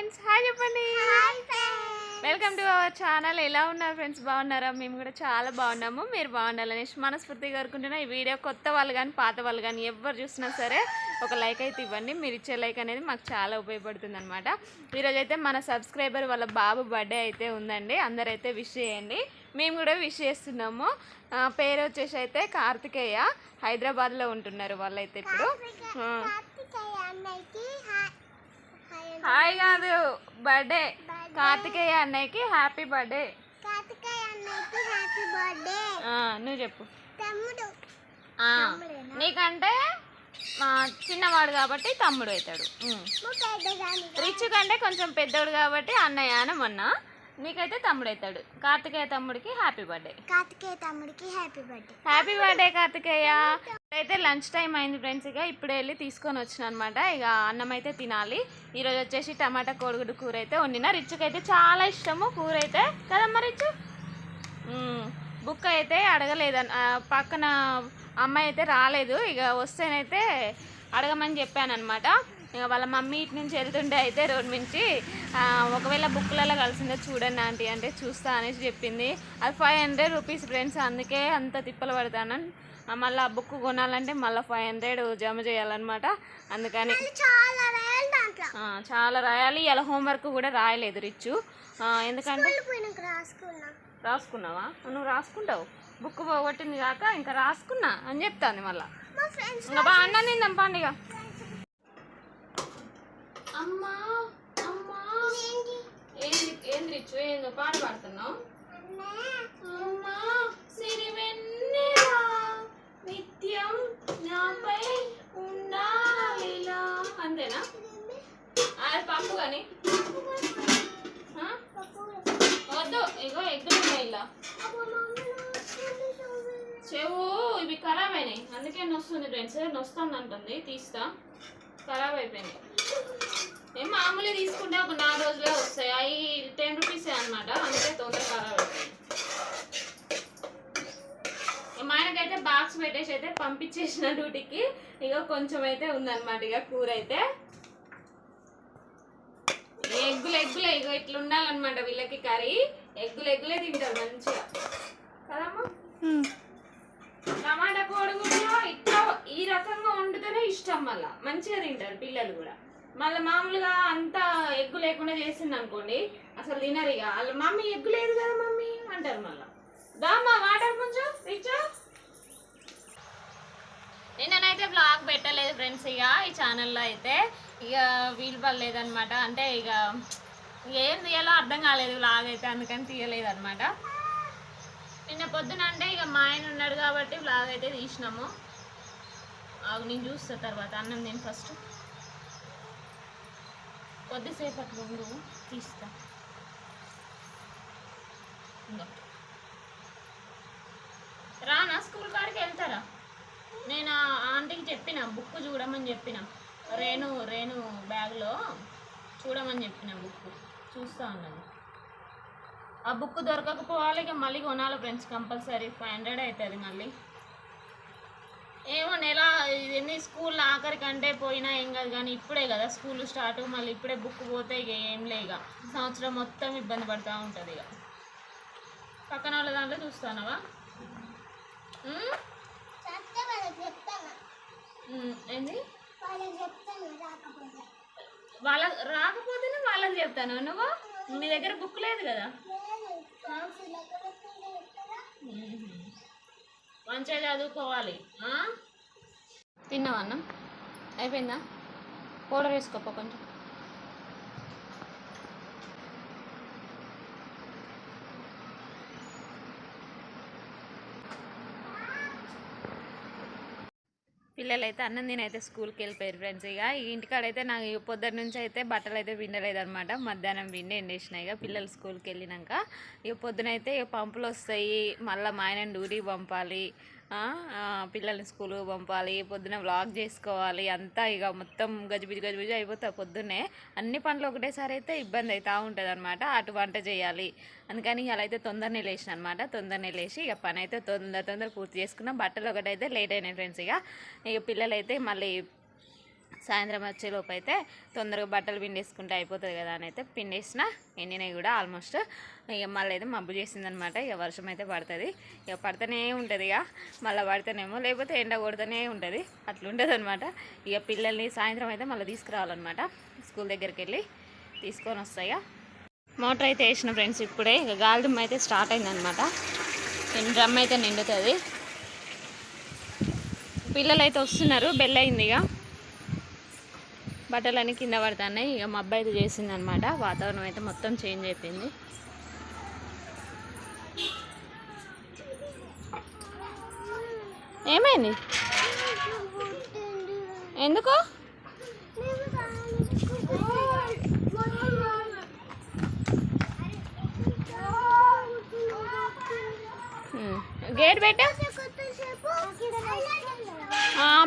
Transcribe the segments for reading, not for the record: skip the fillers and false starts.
Friends, hi చెప్పండి. Welcome to our channel. ఎలా ఉన్నారు ఫ్రెండ్స్? బాగున్నారా? మేము కూడా చాలా బాగున్నాము. మీరు బాగుండాలని మనస్ఫూర్తిగా కోరుకుంటున్నా. ఈ వీడియో కొత్త వాళ్ళు కానీ పాత వాళ్ళు కానీ ఎవరు చూసినా సరే ఒక లైక్ అయితే ఇవ్వండి. మీరు ఇచ్చే లైక్ అనేది మాకు చాలా ఉపయోగపడుతుంది అనమాట. ఈరోజైతే మన సబ్స్క్రైబర్ వాళ్ళ బాబు బర్త్డే అయితే ఉందండి. అందరైతే విష్ చేయండి. మేము కూడా విష్ చేస్తున్నాము. పేరు వచ్చేసి అయితే కార్తికేయ. హైదరాబాద్లో ఉంటున్నారు వాళ్ళైతే ఇప్పుడు. హాయ్ కాదు, బర్త్డే. కార్తికేయ అన్నయ్యకి హ్యాపీ బర్త్డే. నువ్వు చెప్పు. నీకంటే చిన్నవాడు కాబట్టి తమ్ముడు అవుతాడు. రిచ్ కంటే కొంచెం పెద్దోడు కాబట్టి అన్నయ్య అనమన్నా. నీకైతే తమ్ముడు అవుతాడు. కార్తికేయ తమ్ముడికి happy birthday. Happy birthday Karthikeya. అయితే లంచ్ టైం అయింది ఫ్రెండ్స్. ఇక ఇప్పుడే వెళ్ళి తీసుకొని వచ్చిన అనమాట. ఇక అన్నం అయితే తినాలి. ఈరోజు వచ్చేసి టమాటా కోడిగుడ్డు కూర అయితే వండిన. రిచ్కి అయితే చాలా ఇష్టము కూర అయితే, కదమ్మా రిచ్. బుక్ అయితే అడగలేదని పక్కన అమ్మాయి అయితే రాలేదు. ఇక వస్తేనైతే అడగమని చెప్పాను అనమాట. ఇక వాళ్ళ మమ్మీ ఇటు నుంచి వెళ్తుండే అయితే రోడ్ నుంచి ఒకవేళ బుక్లలో కలిసిందో చూడండి ఆంటీ అంటే చూస్తా అనేసి చెప్పింది. అది 500 రూపీస్ ఫ్రెండ్స్. అందుకే అంత తిప్పలు పడతాను. మళ్ళీ ఆ బుక్ కొనాలంటే మళ్ళీ 500 జమ చేయాలన్నమాట. అందుకని చాలా రాయాలి. ఇలా హోంవర్క్ కూడా రాయలేదు రిచ్చు. ఎందుకంటే రాసుకున్నావా? నువ్వు రాసుకుంటావు. బుక్ పోగొట్టింది కాక ఇంకా రాసుకున్నా అని చెప్తాను. మళ్ళీ ఇంకా బాగా అన్నం తిందాం పండుగ. అమ్మా అమ్మా ఏంది రిచ్చు? ఏందో పాట పాడుతున్నావు? అమ్మా సిరివెన్నెలా నిత్యం నాపై ఉండాలిలా. అంతేనా? అది పప్పు కానీ వద్దు. ఇగో ఎగ్గులు ఉన్నాయి ఇలా. చెవు ఇవి ఖరాబ్ అయినాయి, అందుకే నొస్తుంది ఫ్రెండ్స్. నొస్తుంది అంటుంది, తీస్తా. ఖరాబ్ అయిపోయినాయి. ఏం మామూలుగా తీసుకుంటే ఒక 4 రోజులే వస్తాయి. అవి 10 రూపీసే అనమాట. అందుకే తొందర ఖరాబ్ అయిపోయింది. మా ఆయనకైతే బాక్స్ పెట్టేసి అయితే పంపించేసిన డ్యూటీకి. ఇక కొంచెం అయితే ఉందన్నమాట. ఇక కూర అయితే ఎగ్గులే ఇగో ఇట్లా ఉండాలన్నమాట వీళ్ళకి. కర్రీ ఎగ్గులే తింటారు మంచిగా, కదమ్మా? టమాటా కోడిగుడ్లో ఇట్లా ఈ రకంగా వండితేనే ఇష్టం. మళ్ళీ మంచిగా తింటారు పిల్లలు కూడా. మళ్ళీ మామూలుగా అంతా ఎగ్గు లేకుండా చేసింది అనుకోండి అసలు తినరు. ఇక వాళ్ళ మమ్మీ ఎగ్గు లేదు కదా మమ్మీ అంటారు. మళ్ళీ దామా వాటర్ కొంచెం రిచ్. నిన్ననైతే బ్లాగ్ పెట్టలేదు ఫ్రెండ్స్. ఇక ఈ ఛానల్లో అయితే ఇక వీలు పడలేదనమాట. అంటే ఇక ఏం తీయాలో అర్థం కాలేదు బ్లాగ్ అయితే, అందుకని తీయలేదు అనమాట. నిన్న పొద్దున అంటే ఇక మా ఆయన ఉన్నాడు కాబట్టి బ్లాగ్ అయితే తీసినాము. నేను చూస్తా తర్వాత. అన్నం నేను ఫస్ట్ కొద్దిసేపట్లో ఉండు, తీస్తా. రానా స్కూల్ కాడికి వెళ్తారా? నేను ఆంటీకి చెప్పిన బుక్ చూడమని చెప్పిన. రేణు బ్యాగ్లో చూడమని చెప్పిన. బుక్ చూస్తా ఉన్నది. ఆ బుక్ దొరకకపోవాలి. ఇక మళ్ళీ కొనాలి ఫ్రెండ్స్ కంపల్సరీ. 500 అవుతుంది మళ్ళీ. ఏమో నెల ఇది స్కూల్ ఆఖరికంటే పోయినా ఏం కాదు, కానీ ఇప్పుడే కదా స్కూల్ స్టార్ట్. మళ్ళీ ఇప్పుడే బుక్ పోతే ఇక ఏం లే. ఇక సంవత్సరం మొత్తం ఇబ్బంది పడుతూ ఉంటుంది. ఇక పక్కన వాళ్ళ దాంట్లో చూస్తానవా? ఏంది? వాళ్ళకి రాకపోతేనే వాళ్ళకి చెప్తాను. నువ్వు మీ దగ్గర బుక్ లేదు కదా? మంచిగా చదువుకోవాలి. తిన్నావా అన్నం? అయిపోయిందా? పౌడర్ వేసుకోపో కొంచెం. పిల్లలు అయితే అన్నం తినైతే స్కూల్కి వెళ్ళిపోయారు ఫ్రెండ్స్. ఇక ఇంటికాడైతే నాకు పొద్దున్న నుంచి అయితే బట్టలు అయితే విండలేదు అనమాట. మధ్యాహ్నం విండి ఎండేసినాయి. ఇక పిల్లలు స్కూల్కి వెళ్ళినాక ఇక పొద్దునైతే ఇక పంపులు వస్తాయి. మళ్ళీ మా ఆయన డ్యూటీకి పంపాలి, పిల్లల్ని స్కూల్కి పంపాలి, పొద్దున వ్లాగ్ చేసుకోవాలి. అంతా ఇక మొత్తం గజిబిజి అయిపోతుంది. పొద్దున్నే అన్ని పనులు ఒకటేసారి అయితే ఇబ్బంది అవుతూ ఉంటుంది అనమాట. అటు వంట చేయాలి. అందుకని ఇలా అయితే తొందరనే లేచిన అనమాట. తొందరనే లేచి ఇక పని అయితే తొందర పూర్తి చేసుకున్నాం. బట్టలు ఒకటైతే లేట్ అయినాయి ఫ్రెండ్స్. ఇక పిల్లలు అయితే మళ్ళీ సాయంత్రం వచ్చేలోపు అయితే తొందరగా బట్టలు పిండేసుకుంటే అయిపోతుంది కదా అని అయితే పిండేసిన. ఎండినవి కూడా ఆల్మోస్ట్. ఇక మళ్ళీ అయితే మబ్బు చేసిందనమాట. ఇక వర్షం అయితే పడుతుంది. ఇక పడుతూనే ఉంటుంది. ఇక మళ్ళీ పడితేనేమో లేకపోతే ఎండ కొడుతూనే ఉంటుంది. అట్లుంటుంది అనమాట. ఇక పిల్లల్ని సాయంత్రం అయితే మళ్ళీ తీసుకురావాలన్నమాట. స్కూల్ దగ్గరికి వెళ్ళి తీసుకొని వస్తాయి. మోటార్ అయితే వేసిన ఫ్రెండ్స్ ఇప్పుడే. ఇక గాలి దుమ్ము అయితే స్టార్ట్ అయిందనమాట. డ్రమ్ అయితే నిండుతుంది. పిల్లలు అయితే వస్తున్నారు. బెల్ అయింది. ఇక బట్టలన్నీ కింద పడుతున్నాయి. ఇక మబ్బు అయితే చేసిందనమాట. వాతావరణం అయితే మొత్తం చేంజ్ అయిపోయింది. ఏమైంది? ఎందుకు? గేట్ పెట్టా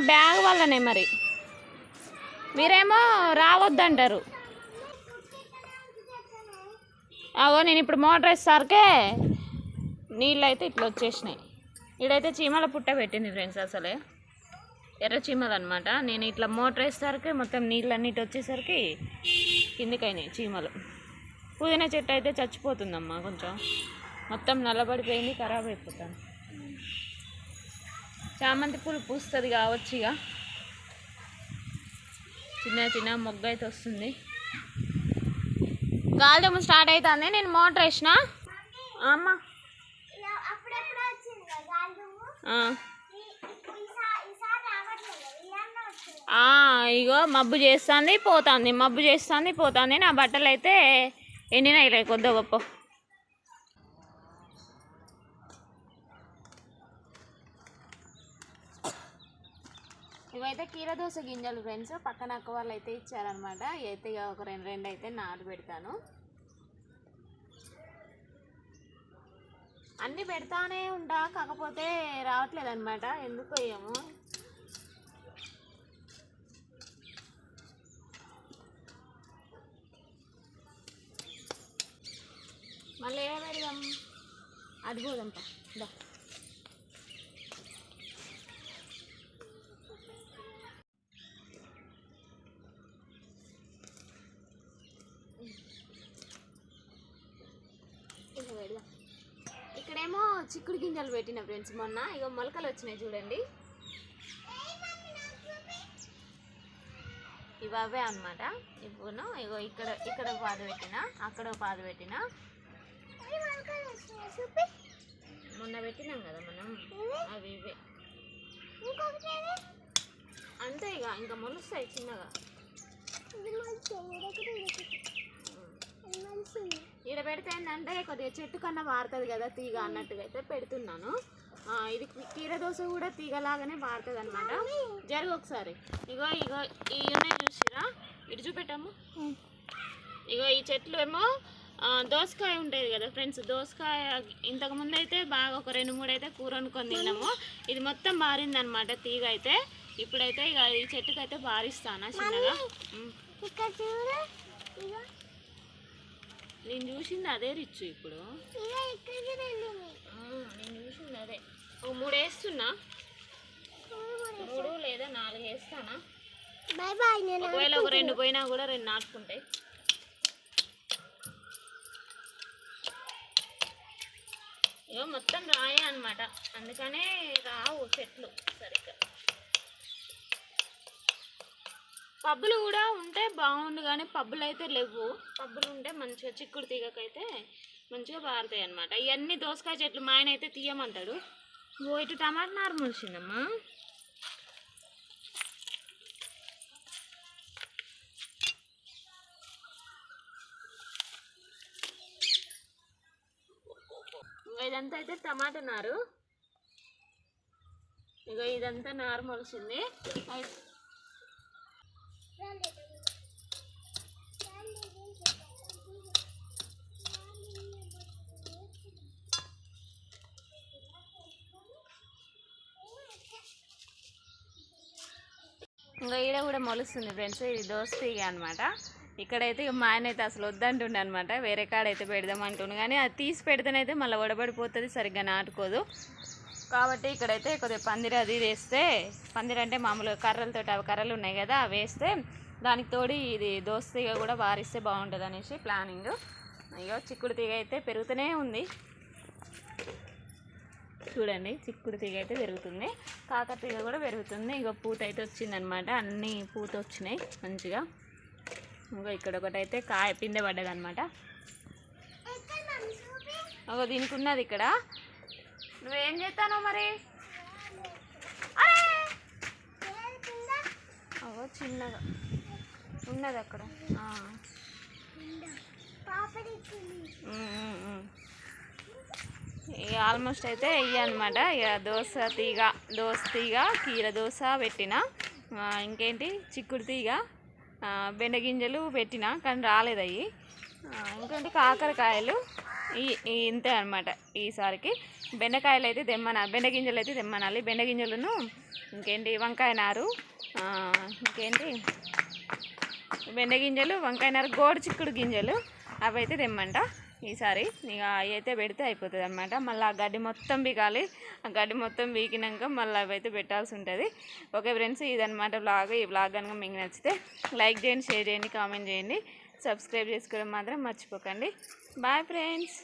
బ్యాగ్ వల్లనే మరి. మీరేమో రావద్దంటారు. అవో నేను ఇప్పుడు మోటార్ వేసేసరికే నీళ్ళు అయితే ఇట్లా వచ్చేసినాయి. ఇక్కడైతే చీమల పుట్ట పెట్టింది ఫ్రెండ్స్. అసలే ఎర్ర చీమలు అనమాట. నేను ఇట్లా మోటార్ వేసేసరికి మొత్తం నీళ్ళు అన్నిటి వచ్చేసరికి కిందికైనాయి చీమలు. పుదీనా చెట్టు అయితే చచ్చిపోతుందమ్మా. కొంచెం మొత్తం నల్లబడిపోయింది, ఖరాబ్ అయిపోతాను. చామంతి పూలు పూస్తుంది కావచ్చు. ఇక చిన్న చిన్న మొగ్గ అయితే వస్తుంది. గాలిదుమ్ము స్టార్ట్ అవుతుంది. నేను మోటార్ వేసిన అమ్మ. ఇగో మబ్బు చేస్తుంది పోతుంది, మబ్బు చేస్తుంది పోతుంది. నా బట్టలు అయితే ఎండినాయి కొద్ది గొప్ప. ఇవైతే కీరదోస గింజలు ఫ్రెండ్స్. పక్కన అక్క వాళ్ళు అయితే ఇచ్చారనమాట. అయితే ఇక ఒక రెండు అయితే నాటు పెడతాను. అన్నీ పెడతానే ఉంటా, కాకపోతే రావట్లేదు అనమాట. ఎందుకు ఏమో. మళ్ళీ ఏ పెడదాం? అది పోదాంపా. ఇక్కడేమో చిక్కుడు గింజలు పెట్టిన ఫ్రెండ్స్ మొన్న. ఇగో మొలకలు వచ్చినాయి చూడండి. ఇవి అవే అనమాట. ఇప్పుడు ఇగో ఇక్కడ పాదు పెట్టిన, అక్కడ పాదు పెట్టిన. మొన్న పెట్టినాం కదా మనం, అవి ఇవే అంతే. ఇక ఇంకా మొలుస్తాయి చిన్నగా. ఈడ పెడితే ఏంటంటే కొద్దిగా చెట్టు కన్నా వాడుతుంది కదా తీగ అన్నట్టుగా అయితే పెడుతున్నాను. ఇది కీరదోస కూడా తీగలాగానే వాడుతుంది అనమాట. జరుగు ఒకసారి. ఇగో ఇగో ఈ ఉన్నాయి చూసిరా, ఇటు చూపెట్టాము. ఇగో ఈ చెట్లు ఏమో దోసకాయ ఉంటుంది కదా ఫ్రెండ్స్. దోసకాయ ఇంతకుముందు అయితే బాగా ఒక 2-3 అయితే కూర వండుకొని తిన్నాము. ఇది మొత్తం బారిందనమాట తీగ అయితే. ఇప్పుడైతే ఇక ఈ చెట్టుకు అయితే బారిస్తానా చిన్నగా. నేను చూసింది అదే రిచ్చు. ఇప్పుడు నేను చూసింది అదే. ఒక 3 వేస్తున్నా, 3 లేదా 4 వేస్తానా. ఒకవేళ ఒక 2 పోయినా కూడా 2 నాటుకుంటాయి. ఇగో మొత్తం రాయే అనమాట, అందుకనే రావు చెట్లు సరిగ్గా. పబ్బులు కూడా ఉంటే బాగుండు కానీ పబ్బులు అయితే లేవు. పబ్బులు ఉంటే మంచిగా చిక్కుడు తీగకైతే మంచిగా బారుతాయి అనమాట. ఇవన్నీ దోసకాయ చెట్లు మా ఆయన అయితే తీయమంటాడు. ఇటు టమాటా నారు ములిసిందమ్మా. ఇదంతా అయితే టమాటా నారు. ఇక ఇదంతా నారు మొలిసింది. ఇంకా ఈడ కూడా మొలుస్తుంది ఫ్రెండ్స్. ఇది దోస తీగ అనమాట. ఇక్కడైతే ఇక మా ఆయన అయితే అసలు వద్దంటుండే అనమాట. వేరే కాడైతే పెడదాం అంటుండు కానీ అది తీసి పెడితేనైతే మళ్ళీ వడబడిపోతుంది, సరిగ్గా నాటుకోదు. కాబట్టి ఇక్కడైతే కొద్దిగా పందిరి అది వేస్తే, పందిరి అంటే మామూలుగా కర్రలతో అవి కర్రలు ఉన్నాయి కదా అవి వేస్తే దానికి తోడి ఇది దోస తీగ కూడా వారిస్తే బాగుంటుంది అనేసి ప్లానింగ్. అయ్యో చిక్కుడు తీగ అయితే పెరుగుతూనే ఉంది చూడండి. చిక్కుడు తీగ అయితే పెరుగుతుంది, కాకర తీగ కూడా పెరుగుతుంది. ఇగో పూత అయితే వచ్చిందనమాట, అన్నీ పూత వచ్చినాయి మంచిగా. ఇంకో ఇక్కడ ఒకటైతే కాయ పిందె పడ్డదనమాట. అగో దీనికి ఉన్నది ఇక్కడ. నువ్వేం చేస్తాను మరి? అగో చిన్నగా ఉన్నది అక్కడ. ఇక ఆల్మోస్ట్ అయితే ఇవన్నమాట. ఇక దోస తీగ కీర దోశ పెట్టిన, ఇంకేంటి చిక్కుడు తీగ, బెండగింజలు పెట్టిన కానీ రాలేదు అవి. ఇంకేంటి కాకరకాయలు ఇంతే అనమాట. ఈసారికి బెండకాయలు అయితే బెండగింజలు అయితే తెమ్మనాలి. బెండగింజలను ఇంకేంటి వంకాయ నారు, ఇంకేంటి బెండగింజలు, వంకాయ నారు, గోడు చిక్కుడు గింజలు అవి అయితే తెమ్మంట ఈసారి. ఇక అవి అయితే పెడితే అయిపోతుంది అనమాట. మళ్ళీ ఆ గడ్డి మొత్తం బీకాలి. ఆ గడ్డి మొత్తం బీకినాక మళ్ళీ అవి అయితే పెట్టాల్సి ఉంటుంది. ఓకే ఫ్రెండ్స్, ఇదనమాట వ్లాగ్. ఈ వ్లాగ్ కనుక మీకు నచ్చితే లైక్ చేయండి, షేర్ చేయండి, కామెంట్ చేయండి, సబ్స్క్రైబ్ చేసుకోవడం మాత్రం మర్చిపోకండి. Bye friends.